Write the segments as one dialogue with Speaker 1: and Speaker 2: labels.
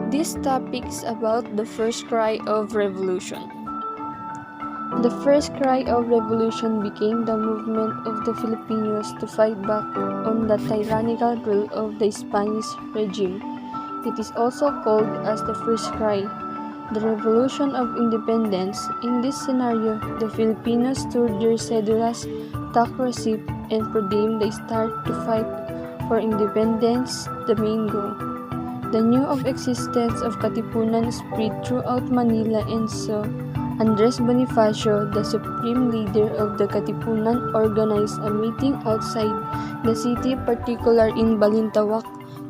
Speaker 1: This topic is about the first cry of revolution. The first cry of revolution became the movement of the Filipinos to fight back on the tyrannical rule of the Spanish regime. It is also called as the first cry, the Revolution of Independence. In this scenario, the Filipinos took their cedulas, took receipt, and proclaimed they start to fight for independence, the main goal. The news of existence of Katipunan spread throughout Manila, and so Andres Bonifacio, the supreme leader of the Katipunan, organized a meeting outside the city, particularly in Balintawak,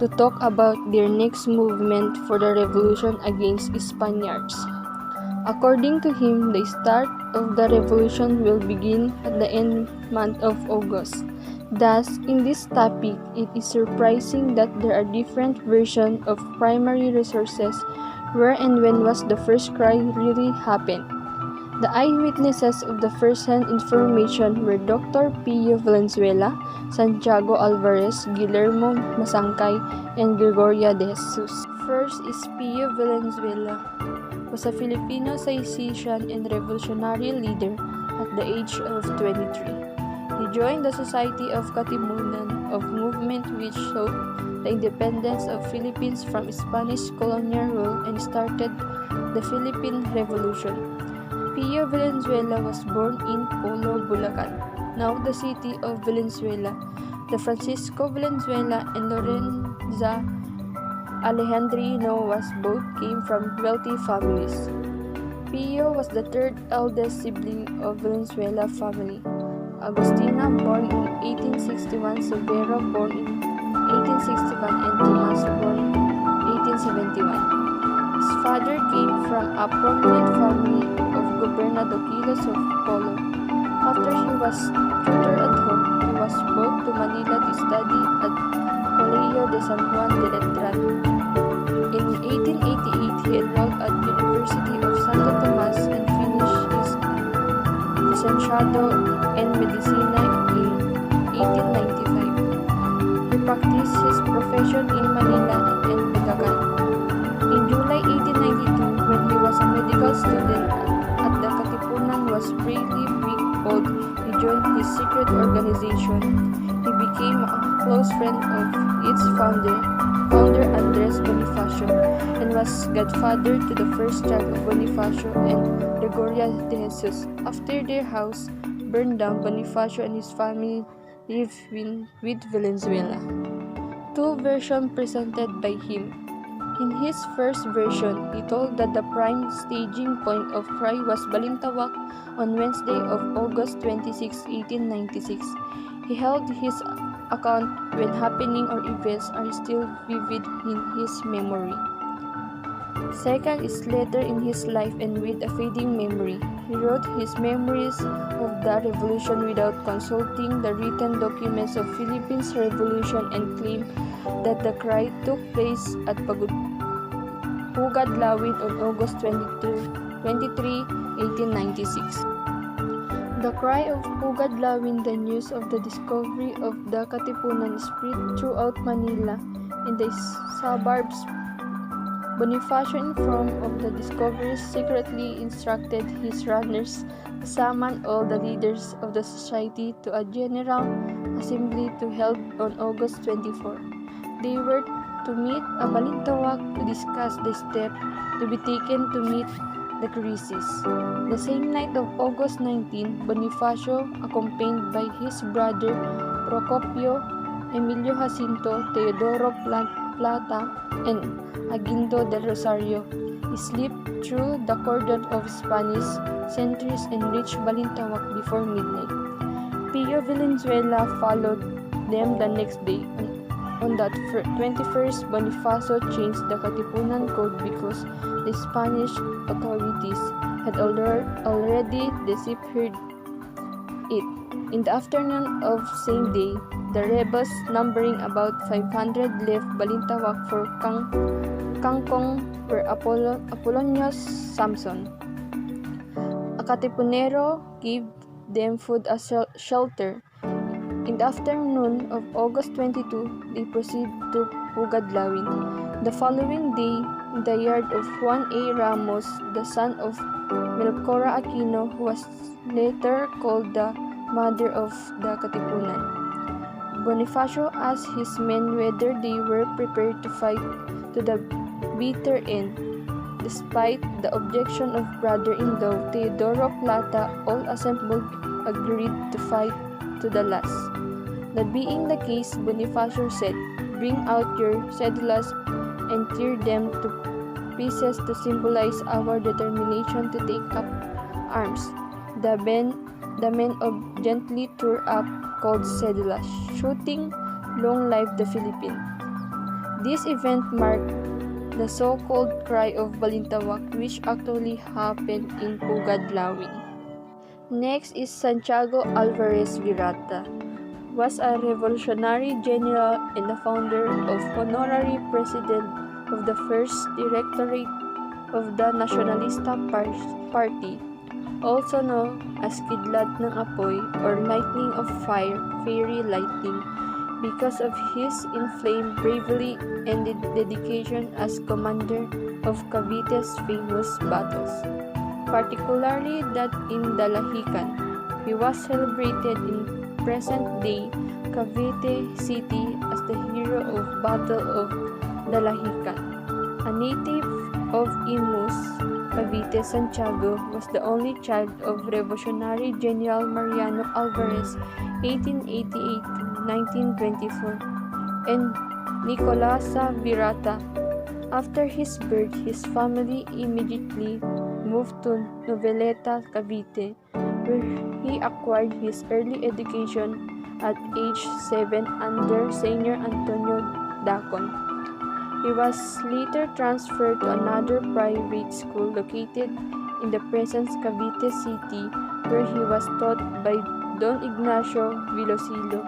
Speaker 1: to talk about their next movement for the revolution against Spaniards. According to him, the start of the revolution will begin at the end month of August. Thus, in this topic, it is surprising that there are different versions of primary resources where and when was the first cry really happened. The eyewitnesses of the first-hand information were Dr. Pio Valenzuela, Santiago Alvarez, Guillermo Masangkay, and Gregoria de Jesus. First is Pio Valenzuela, was a Filipino physician and revolutionary leader at the age of 23. He joined the Society of Katipunan, of movement which sought the independence of Philippines from Spanish colonial rule and started the Philippine Revolution. Pio Valenzuela was born in Polo, Bulacan, now the city of Valenzuela. The Francisco Valenzuela and Lorenza Alejandrino was both came from wealthy families. Pio was the third eldest sibling of Valenzuela family. Agustina, born in 1861, Severo, born in 1861, and Tomas, born in 1871. His father came from a prominent family of Gobernadoquilos of Polo. After he was tutored at home, he was brought to Manila to study at Colegio de San Juan de Letran. In 1888, he enrolled at University of Santo Tomas and finished his licenciado en Medicina in 1895. He practiced his profession in Manila and Bulacan. In July 1892, when he was a medical student at the Katipunan was bravely recalled, he joined his secret organization. He became a close friend of its founder Andres Bonifacio, and was godfather to the first child of Bonifacio and Gregoria de Jesus. After their house burned down, Bonifacio and his family lived with Valenzuela. Two versions presented by him. In his first version, he told that the prime staging point of cry was Balintawak on Wednesday of August 26, 1896. He held his account when happening or events are still vivid in his memory. Second is later in his life and with a fading memory. He wrote his memories of the revolution without consulting the written documents of Philippines Revolution and claimed that the cry took place at Pugadlawin on August 23, 1896. The cry of Pugadlawin, the news of the discovery of the Katipunan, spread throughout Manila and the suburbs. Bonifacio, informed of the discovery, secretly instructed his runners to summon all the leaders of the society to a general assembly to held on August 24. They were to meet at Balintawak to discuss the step to be taken to meet the crisis. The same night of August 19, Bonifacio, accompanied by his brother Procopio, Emilio Jacinto, Teodoro Plata, and Aguinaldo del Rosario, slipped through the cordon of Spanish sentries and reached Balintawak before midnight. Pio Valenzuela followed them the next day. On that 21st, Bonifacio changed the Katipunan code because the Spanish authorities had already deciphered it. In the afternoon of same day, the rebels, numbering about 500, left Balintawak for Kangkong, where Apollonius Samson, a Katipunero, gave them food as shelter. In the afternoon of August 22, they proceeded to Pugadlawin. The following day, in the yard of Juan A. Ramos, the son of Melchora Aquino, who was later called the Mother of the Katipunan. Bonifacio asked his men whether they were prepared to fight to the bitter end. Despite the objection of brother-in-law Teodoro Plata, all assembled agreed to fight to the last. That being the case, Bonifacio said, "Bring out your cédulas and tear them to pieces to symbolize our determination to take up arms." The men obediently tore up called cédulas, shouting, "Long live the Philippines." This event marked the so-called Cry of Balintawak, which actually happened in Pugad, Lawin. Next is Santiago Alvarez Virata, was a revolutionary general and the founder of honorary president of the first directorate of the Nacionalista Party, also known as Kidlat ng Apoy or Lightning of Fire, Fairy Lightning, because of his inflamed bravery and dedication as commander of Cavite's famous battles, particularly that in Dalahican. He was celebrated in present-day Cavite City as the hero of Battle of Dalahican. A native of Imus, Cavite, Santiago was the only child of Revolutionary General Mariano Alvarez, 1888-1924, and Nicolasa Virata. After his birth, his family immediately moved to Noveleta, Cavite, where he acquired his early education at age 7 under Senior Antonio Dacon. He was later transferred to another private school located in the present Cavite City, where he was taught by Don Ignacio Vilosilo.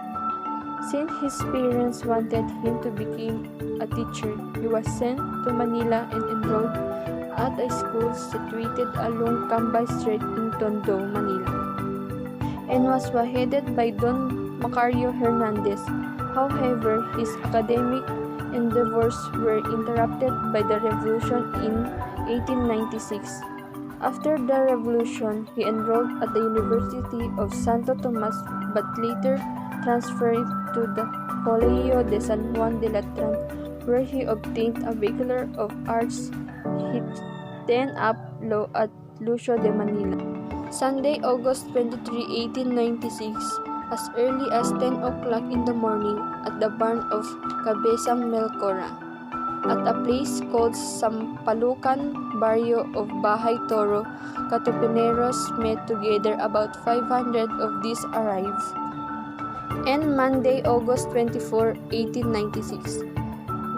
Speaker 1: Since his parents wanted him to become a teacher, he was sent to Manila and enrolled at a school situated along Cambay Street in Tondo, Manila, and was headed by Don Macario Hernandez. However, his academic endeavors were interrupted by the revolution in 1896. After the revolution, he enrolled at the University of Santo Tomas but later transferred to the Colegio de San Juan de Latran, where he obtained a Bachelor of Arts. He then up law at Lucio de Manila. Sunday, August 23, 1896, as early as 10 o'clock in the morning at the barn of Cabezang Melchora, at a place called Sampalucan, barrio of Bahay Toro, Katipuneros met together. About 500 of these arrived. And Monday, August 24, 1896,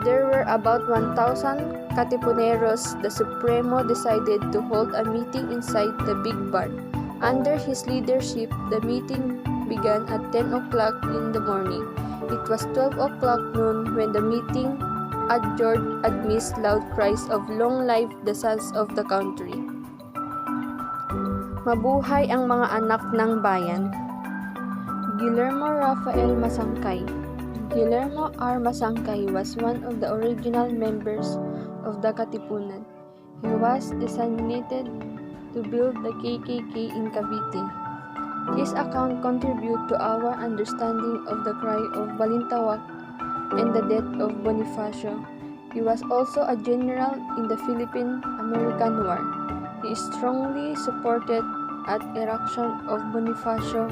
Speaker 1: there were about 1,000 Katipuneros. The Supremo decided to hold a meeting inside the big barn. Under his leadership, the meeting began at 10 o'clock in the morning. It was 12 o'clock noon when the meeting adjourned amidst loud cries of "Long live the sons of the country." Mabuhay ang mga anak ng bayan. Guillermo Rafael Masangkay. Guillermo R. Masangkay was one of the original members of the Katipunan. He was designated to build the KKK in Cavite. His account contribute to our understanding of the Cry of Balintawak and the death of Bonifacio. He was also a general in the Philippine-American War. He strongly supported at erection of Bonifacio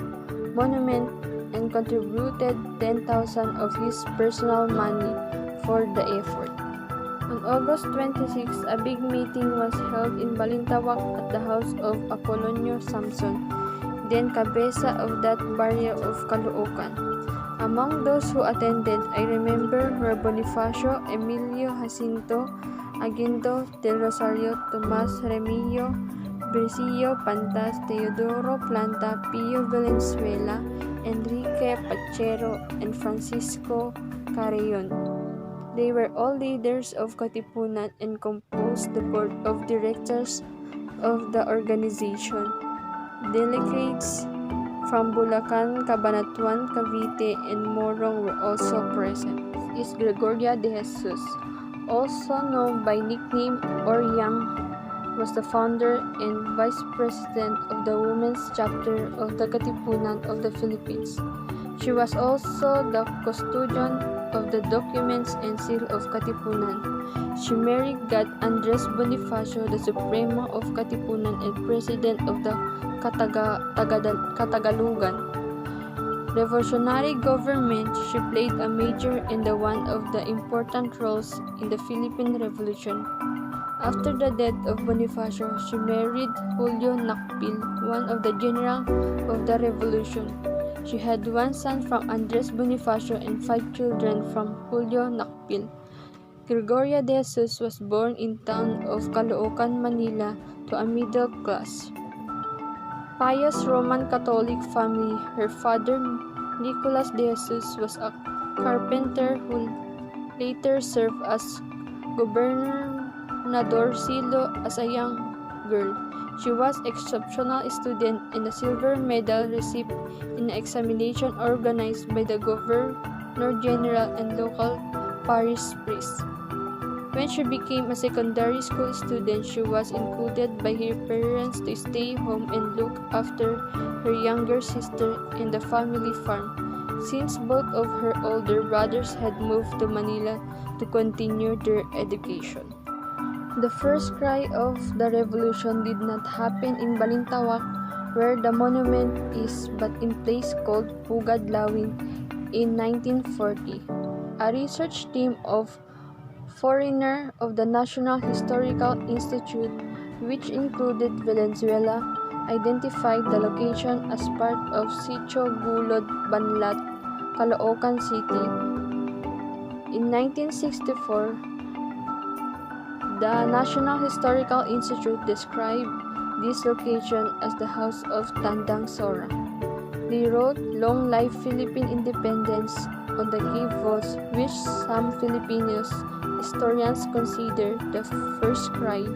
Speaker 1: monument and contributed 10,000 of his personal money for the effort. On August 26, a big meeting was held in Balintawak at the house of Apolonio Samson, then cabeza of that barrio of Caloocan. Among those who attended, I remember were Bonifacio, Emilio Jacinto, Aguinaldo del Rosario, Tomas Remillo, Brisillo Pantas, Teodoro Planta, Pio Valenzuela, Enrique Pachero, and Francisco Carreon. They were all leaders of Katipunan and composed the board of directors of the organization. Delegates from Bulacan, Cabanatuan, Cavite, and Morong were also present. Is Gregoria de Jesus, also known by nickname or Yang, was the founder and vice president of the women's chapter of the Katipunan of the Philippines. She was also the custodian of the documents and seal of Katipunan. She married God Andres Bonifacio, the Supremo of Katipunan and president of the Katagalugan revolutionary government. She played a major and one of the important roles in the Philippine Revolution. After the death of Bonifacio, she married Julio Nakpil, one of the generals of the revolution. She had one son from Andres Bonifacio and 5 children from Julio Nakpil. Gregoria de Jesus was born in town of Caloocan, Manila, to a middle class, pious Roman Catholic family. Her father, Nicolas de Jesus, was a carpenter who later served as Gobernadorcillo as a young girl. She was an exceptional student and a silver medal received in an examination organized by the Governor General and local parish priests. When she became a secondary school student, she was included by her parents to stay home and look after her younger sister and the family farm, since both of her older brothers had moved to Manila to continue their education. The first cry of the revolution did not happen in Balintawak, where the monument is, but in a place called Pugad Lawin in 1940. A research team of foreigners of the National Historical Institute, which included Valenzuela, identified the location as part of Sitio Gulod Banlat, Caloocan City. In 1964, the National Historical Institute described this location as the House of Tandang Sora. They wrote "Long Life Philippine Independence" on the cave walls, which some Filipinos historians consider the first cry.